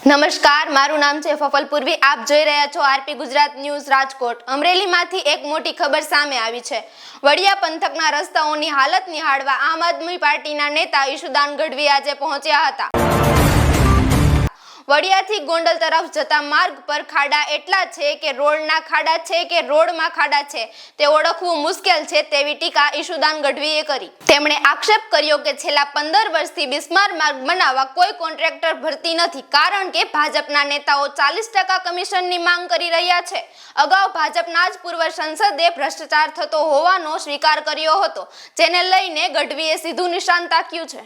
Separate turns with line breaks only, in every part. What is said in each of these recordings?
નમસ્કાર, મારું નામ છે ફફલ પૂર્વી. આપ જોઈ રહ્યા છો આરપી ગુજરાત ન્યૂઝ રાજકોટ. અમરેલીમાંથી એક મોટી ખબર સામે આવી છે. વડિયા પંથકના રસ્તાઓની હાલત નિહાળવા આમ આદમી પાર્ટીના નેતા ઈશુદાન ગઢવી આજે પહોંચ્યા હતા. વડિયાથી ગોંડલ તરફ જતા માર્ગ પર ખાડા એટલા છે કે રોડના ખાડા છે કે રોડમાં ખાડા છે તે ઓળખવું મુશ્કેલ છે તેવી ટીકા ઈશુદાન ગઢવીએ કરી. તેમણે આક્ષેપ કર્યો કે છેલ્લા 15 વર્ષથી બિસ્માર માર્ગ બનાવવા કોઈ કોન્ટ્રાક્ટર ભરતી નથી, કારણ કે ભાજપના નેતાઓ 40% કમિશનની માંગ કરી રહ્યા છે. અગાઉ ભાજપના જ પૂર્વ સંસદે ભ્રષ્ટાચાર થતો હોવાનો સ્વીકાર કર્યો હતો, જેને લઈને ગઢવીએ સીધું નિશાન તાક્યું છે.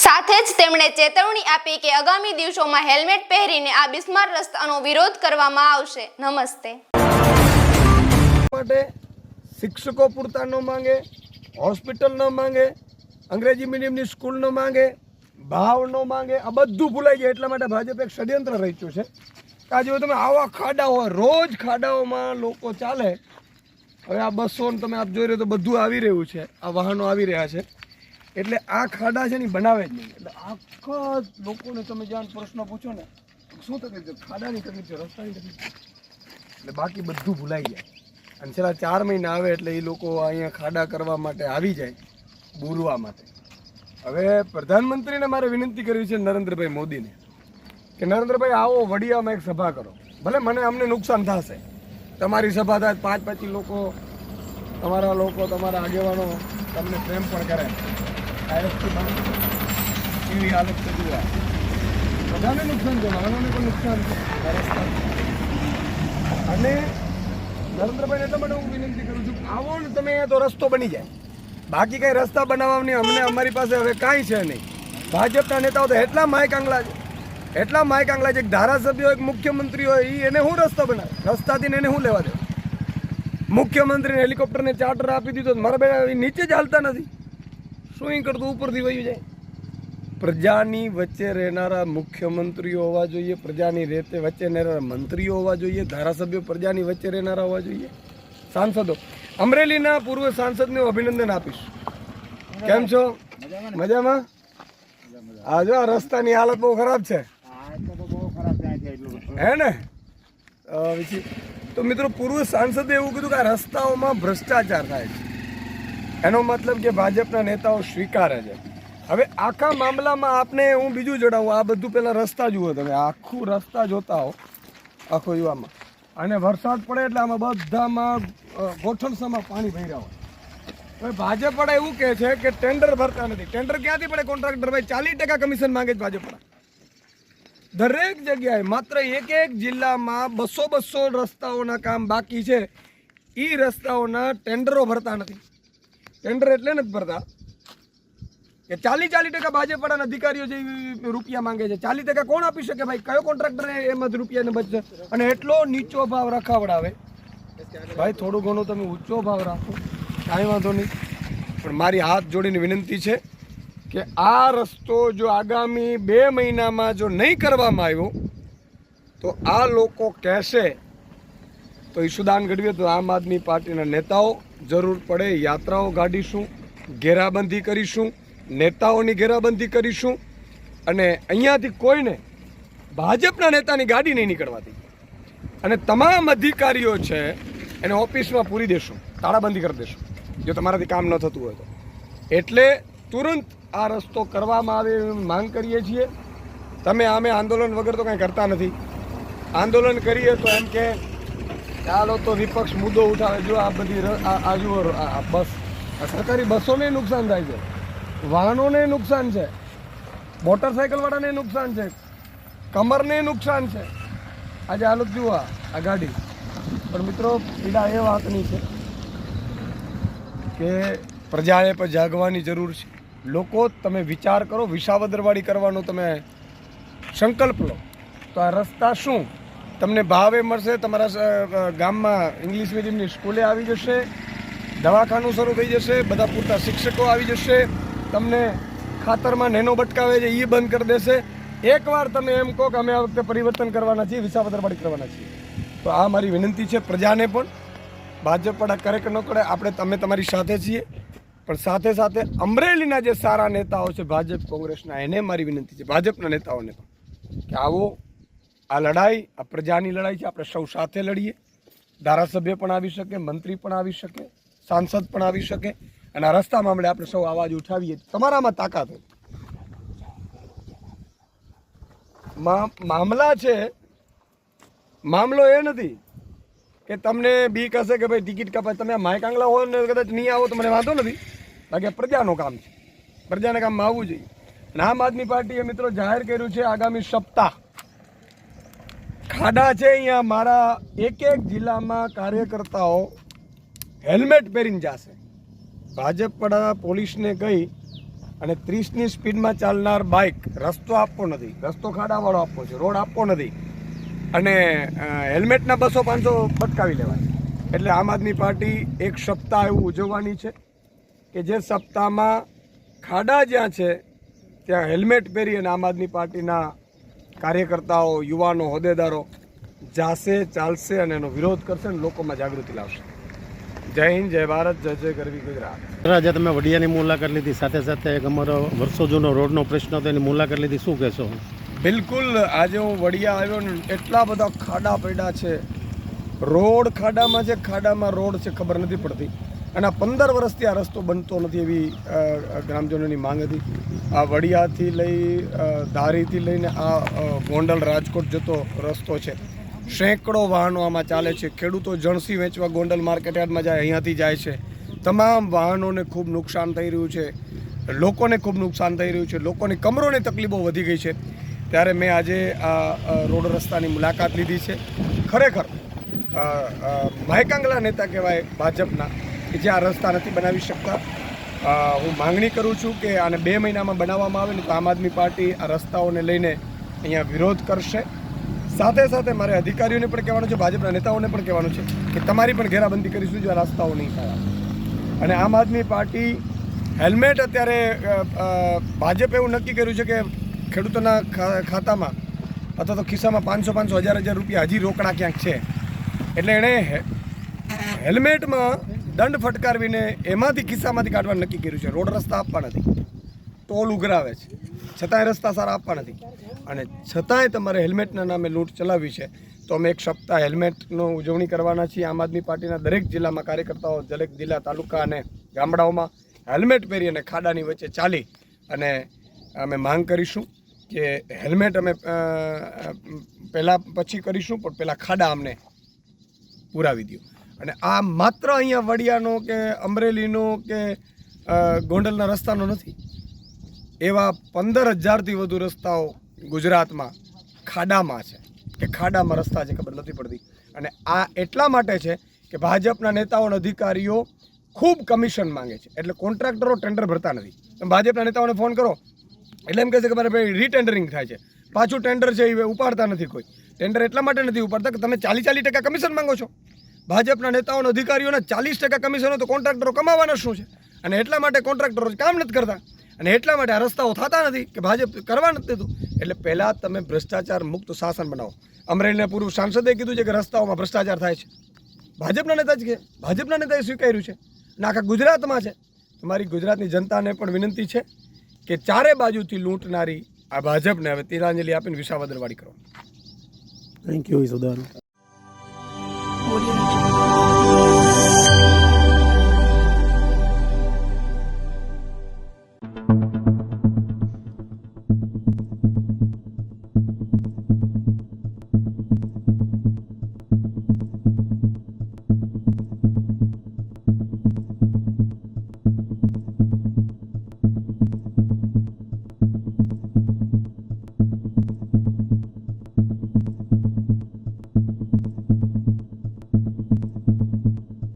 સાથે જ તેમણે ચેતવણી આપી કે આગામી દિવસોમાં હેલ્મેટ પહેરીને આ બિસ્માર રસ્તાનો વિરોધ કરવામાં આવશે. નમસ્તે.
માટે શિક્ષકો પૂરતા ન માંગે, હોસ્પિટલ ન માંગે, અંગ્રેજી મીડિયમની સ્કૂલ ન માંગે, ભાવ ન માંગે, આ બધું ભૂલાઈ જાય. એટલા માટે ભાજપ એક ષડયંત્ર રચ્યું છે. આજે તમે આવા ખાડા હોય, રોજ ખાડાઓમાં લોકો ચાલે. હવે આ બસો તમે આપ જોઈ રહ્યો તો બધું આવી રહ્યું છે, આ વાહનો આવી રહ્યા છે. એટલે આ ખાડા છે ને બનાવે જ નહીં. એટલે આખા લોકોને તમે જ્યાં પ્રશ્ન પૂછો ને શું તકલીફ છે, ખાડાની તકલીફ છે, રસ્તાની તકલીફ છે, એટલે બાકી બધું ભૂલાઈ જાય. અને છેલ્લા 4 મહિના આવે એટલે એ લોકો અહીંયા ખાડા કરવા માટે આવી જાય, બુરવા માટે. હવે પ્રધાનમંત્રીને મારે વિનંતી કરવી છે નરેન્દ્રભાઈ મોદીને કે નરેન્દ્રભાઈ આવો વડિયામાં એક સભા કરો. ભલે અમને નુકસાન થશે, તમારી સભા થાય 5-25 લોકો, તમારા આગેવાનો તમને પ્રેમ પણ કરે. એવી હાલત થતી હોય, બધાને નુકસાન છે, વાહનોને પણ નુકસાન છે. અને નરેન્દ્રભાઈને એટલા માટે હું વિનંતી કરું છું, આવો ને તમે તો રસ્તો બની જાય. બાકી કઈ રસ્તા બનાવવાની અમારી પાસે હવે કાંઈ છે નહીં. ભાજપના નેતાઓ તો એટલા માયકાંગલા છે, એક ધારાસભ્ય હોય, એક મુખ્યમંત્રી હોય, એને શું રસ્તો બનાવે? રસ્તાથી એને શું લેવા દે? મુખ્યમંત્રીને હેલિકોપ્ટરને ચાર્ટર આપી દીધો, મારા બેટા નીચે જ હાલતા નથી. શું એ કરતું ઉપરથી વયું જાય? પ્રજાની વચ્ચે રહેનારા મુખ્યમંત્રીઓ હોવા જોઈએ, પ્રજાની વચ્ચે રહેનારા મંત્રીઓ હોવા જોઈએ, ધારાસભ્યો પ્રજાની વચ્ચે રહેનારા હોવા જોઈએ, સાંસદો. અમરેલીના પૂર્વ સાંસદને હું અભિનંદન આપીશ. કેમ છો? મજામાં? આ જો રસ્તાની હાલત બહુ ખરાબ છે, હે ને? તો મિત્રો, પૂર્વ સાંસદે એવું કીધું કે આ રસ્તાઓમાં ભ્રષ્ટાચાર થાય છે. એનો મતલબ કે ભાજપના નેતાઓ સ્વીકારે છે. હવે આખા મામલામાં આપને હું બીજું જણાવું. આ બધું પહેલા રસ્તા જુઓ તમે, આખું રસ્તા જોતા હો, આખો યુવામાં. અને વરસાદ પડે એટલે આમાં બધામાં ગોઠણસામાં પાણી ભર્યા હોય. હવે ભાજપ વાળા એવું કહે છે કે ટેન્ડર ભરતા નથી. ટેન્ડર ક્યાંથી પડે? કોન્ટ્રાક્ટર ભાઈ 40% કમિશન માંગે છે ભાજપ વાળા. દરેક જગ્યાએ માત્ર એક જિલ્લામાં 200 રસ્તાઓના કામ બાકી છે. એ રસ્તાઓના ટેન્ડરો ભરતા નથી. ટેન્ડર એટલે નથી ભરતા કે 40% ભાજપ વાળાના અધિકારીઓ જે રૂપિયા માંગે છે. 40% કોણ આપી શકે ભાઈ? કયો કોન્ટ્રાક્ટર એમાં જ રૂપિયાને બચશે? અને એટલો નીચો ભાવ રખાવડાવે. ભાઈ થોડું ઘણું તમે ઊંચો ભાવ રાખો, કાંઈ વાંધો નહીં. પણ મારી હાથ જોડીને વિનંતી છે કે આ રસ્તો જો આગામી 2 મહિનામાં જો નહીં કરવામાં આવ્યો તો આ લોકો કહેશે તો ઈશુદાન ગઢવી તો આમ આદમી પાર્ટીના નેતાઓ જરૂર પડે યાત્રાઓ કાઢીશું, ઘેરાબંધી કરીશું, નેતાઓની ઘેરાબંધી કરીશું. અને અહીંયાથી કોઈને ભાજપના નેતાની ગાડી નહીં નીકળવાતી. અને તમામ અધિકારીઓ છે એને ઓફિસમાં પૂરી દેશું, તાળાબંધી કરી દેશું જો તમારાથી કામ ન થતું હોય તો. એટલે તુરંત આ રસ્તો કરવામાં આવે એવી માંગ કરીએ છીએ. તમે આમે આંદોલન વગર તો કાંઈ કરતા નથી. આંદોલન કરીએ તો એમ કે ચાલો તો વિપક્ષ મુદ્દો ઉઠાવે. જો આ બધી બસ, સરકારી બસોને નુકસાન થાય છે, વાહનોને નુકસાન છે, મોટરસાઇકલવાળાને નુકસાન છે, કમરને નુકસાન છે. આજે હાલત જુઓ આ ગાડી. પણ મિત્રો, પીડા એ વાતની છે કે પ્રજાએ પણ જાગવાની જરૂર છે. લોકો તમે વિચાર કરો, વિસાવદરવાળી કરવાનો તમે સંકલ્પ લો તો આ રસ્તા શું તમને ભાવે મળશે? તમારા ગામમાં ઇંગ્લિશ મીડિયમની સ્કૂલે આવી જશે, દવાખાનું શરૂ થઈ જશે, બધા પૂરતા શિક્ષકો આવી જશે, તમને ખાતરમાં નેનો બટકાવે છે એ બંધ કરી દેશે. એકવાર તમે એમ કહો કે અમે આ વખતે પરિવર્તન કરવાના છીએ, વિસાવદરવાળી કરવાના છીએ, તો આ મારી વિનંતી છે પ્રજાને પણ ભાજપવાળા કરે કે ન કરે, આપણે તમે તમારી સાથે છીએ, પણ સાથે સાથે અમરેલીના જે સારા નેતાઓ છે ભાજપ કોંગ્રેસના, એને મારી વિનંતી છે, ભાજપના નેતાઓને પણ, કે આવો આ લડાઈ, આ પ્રજાની લડાઈ છે, આપણે સૌ સાથે લડીએ. ધારાસભ્ય પણ આવી શકે, મંત્રી પણ આવી શકે, સાંસદ પણ આવી શકે, અને આ રસ્તા મામલે આપણે સૌ અવાજ ઉઠાવીએ. તમારામાં તાકાત હોય. મામલા છે, મામલો એ નથી કે તમને બીક હશે કે ભાઈ ટિકિટ કપાય, તમે માય કાંગલા હો ને કદાચ નહીં આવો તો મને વાંધો નથી, બાકી પ્રજાનું કામ છે, પ્રજાના કામમાં આવવું જોઈએ. અને આમ આદમી પાર્ટીએ મિત્રો જાહેર કર્યું છે આગામી સપ્તાહ ખાડા છે અહીંયા મારા એક જિલ્લામાં કાર્યકર્તાઓ હેલ્મેટ પહેરીને જશે. ભાજપવાળા પોલીસને કહી અને 30ની સ્પીડમાં ચાલનાર બાઇક રસ્તો આપવો નથી, રસ્તો ખાડાવાળો આપવો છે, રોડ આપવો નથી, અને હેલ્મેટના 200-500 પટકાવી લેવાય. એટલે આમ આદમી પાર્ટી એક સપ્તાહ એવું ઉજવવાની છે કે જે સપ્તાહમાં ખાડા જ્યાં છે ત્યાં હેલ્મેટ પહેરી અને આમ આદમી પાર્ટીના કાર્યકર્તાઓ, યુવાનો, હોદ્દેદારો જાશે, ચાલશે અને એનો વિરોધ કરશે અને લોકોમાં જાગૃતિ લાવશે. જય હિન્દ, જય ભારત, જય જય ગરવી ગુજરાત.
આજે તમે વડિયાની મુલાકાત લીધી, સાથે સાથે એક અમારો વર્ષો જૂનો રોડનો પ્રશ્ન હતો એની મુલાકાત લીધી, શું કહેશો?
બિલકુલ, આજે હું વડિયા આવ્યો ને એટલા બધા ખાડા પડ્યા છે, રોડ ખાડામાં છે, ખાડામાં રોડ છે, ખબર નથી પડતી. અને 15 વર્ષથી આ રસ્તો બનતો નથી એવી ગ્રામજનોની માંગ હતી. આ વડિયાથી લઈ ધારીથી લઈને આ ગોંડલ રાજકોટ જતો રસ્તો છે, સેંકડો વાહનો આમાં ચાલે છે. ખેડૂતો જણસી વેચવા ગોંડલ માર્કેટ યાર્ડમાં જાય, અહીંયાથી જાય છે. તમામ વાહનોને ખૂબ નુકસાન થઈ રહ્યું છે, લોકોને ખૂબ નુકસાન થઈ રહ્યું છે, લોકોની કમરોની તકલીફો વધી ગઈ છે. ત્યારે મેં આજે આ રોડ રસ્તાની મુલાકાત લીધી છે. ખરેખર માયકાંગલા નેતા કહેવાય ભાજપના, કે જે આ રસ્તા નથી બનાવી શકતા. હું માંગણી કરું છું કે આને 2 મહિનામાં બનાવવામાં આવે ને તો આમ આદમી પાર્ટી આ રસ્તાઓને લઈને અહીંયા વિરોધ કરશે. સાથે સાથે મારે અધિકારીઓને પણ કહેવાનું છે, ભાજપના નેતાઓને પણ કહેવાનું છે કે તમારી પણ ઘેરાબંધી કરીશું જો આ રસ્તાઓ નહીં થાય. અને આમ આદમી પાર્ટી હેલ્મેટ અત્યારે ભાજપે એવું નક્કી કર્યું છે કે ખેડૂતોના ખાતામાં અથવા તો ખિસ્સામાં 500-500, 1000-1000 રૂપિયા હજી રોકડા ક્યાંક છે. એટલે એણે હેલ્મેટમાં દંડ ફટકારવીને એમાંથી ખિસ્સામાંથી કાઢવાનું નક્કી કર્યું છે. રોડ રસ્તા આપવા નથી, ટોલ ઉઘરાવે છે, છતાંય રસ્તા સારા આપવા નથી, અને છતાંય તમારે હેલ્મેટના નામે લૂંટ ચલાવવી છે. તો અમે એક સપ્તાહ હેલ્મેટનો ઉજવણી કરવાના છીએ. આમ આદમી પાર્ટીના દરેક જિલ્લામાં કાર્યકર્તાઓ, દરેક જિલ્લા, તાલુકા અને ગામડાઓમાં હેલ્મેટ પહેરી અને ખાડાની વચ્ચે ચાલી અને અમે માંગ કરીશું કે હેલ્મેટ અમે પહેલાં પછી કરીશું, પણ પહેલાં ખાડા અમને પુરાવી દો. અને આ માત્ર અહીંયા વડિયાનો કે અમરેલીનો કે ગોંડલના રસ્તાનો નથી, એવા 15,000થી વધુ રસ્તાઓ ગુજરાતમાં ખાડામાં છે, કે ખાડામાં રસ્તા છે, ખબર નથી પડતી. અને આ એટલા માટે છે કે ભાજપના નેતાઓ અને અધિકારીઓ ખૂબ કમિશન માંગે છે, એટલે કોન્ટ્રાક્ટરો ટેન્ડર ભરતા નથી. તમે ભાજપના નેતાઓને ફોન કરો એટલે એમ કહે છે કે મારે ભાઈ રીટેન્ડરિંગ થાય છે, પાછું ટેન્ડર છે એ ઉપાડતા નથી. કોઈ ટેન્ડર એટલા માટે નથી ઉપાડતા કે તમે 40% કમિશન માંગો છો. ભાજપના નેતાઓના અધિકારીઓના 40% કમિશન હોય તો કોન્ટ્રાક્ટરો કમાવાના શું છે? અને એટલા માટે કોન્ટ્રાક્ટરો કામ નથી કરતા, અને એટલા માટે આ રસ્તાઓ થતા નથી કે ભાજપ કરવા નથી દેતું. એટલે પહેલાં તમે ભ્રષ્ટાચાર મુક્ત શાસન બનાવો. અમરેલીના પૂર્વ સાંસદે કીધું છે કે રસ્તાઓમાં ભ્રષ્ટાચાર થાય છે, ભાજપના નેતા જ કે ભાજપના નેતાએ સ્વીકાર્યું છે, અને આખા ગુજરાતમાં છે. તમારી ગુજરાતની જનતાને પણ વિનંતી છે કે ચારે બાજુથી લૂંટનારી આ ભાજપને હવે તિરાંજલિ આપીને વિસાવદરવાળી કરો.
Thank you.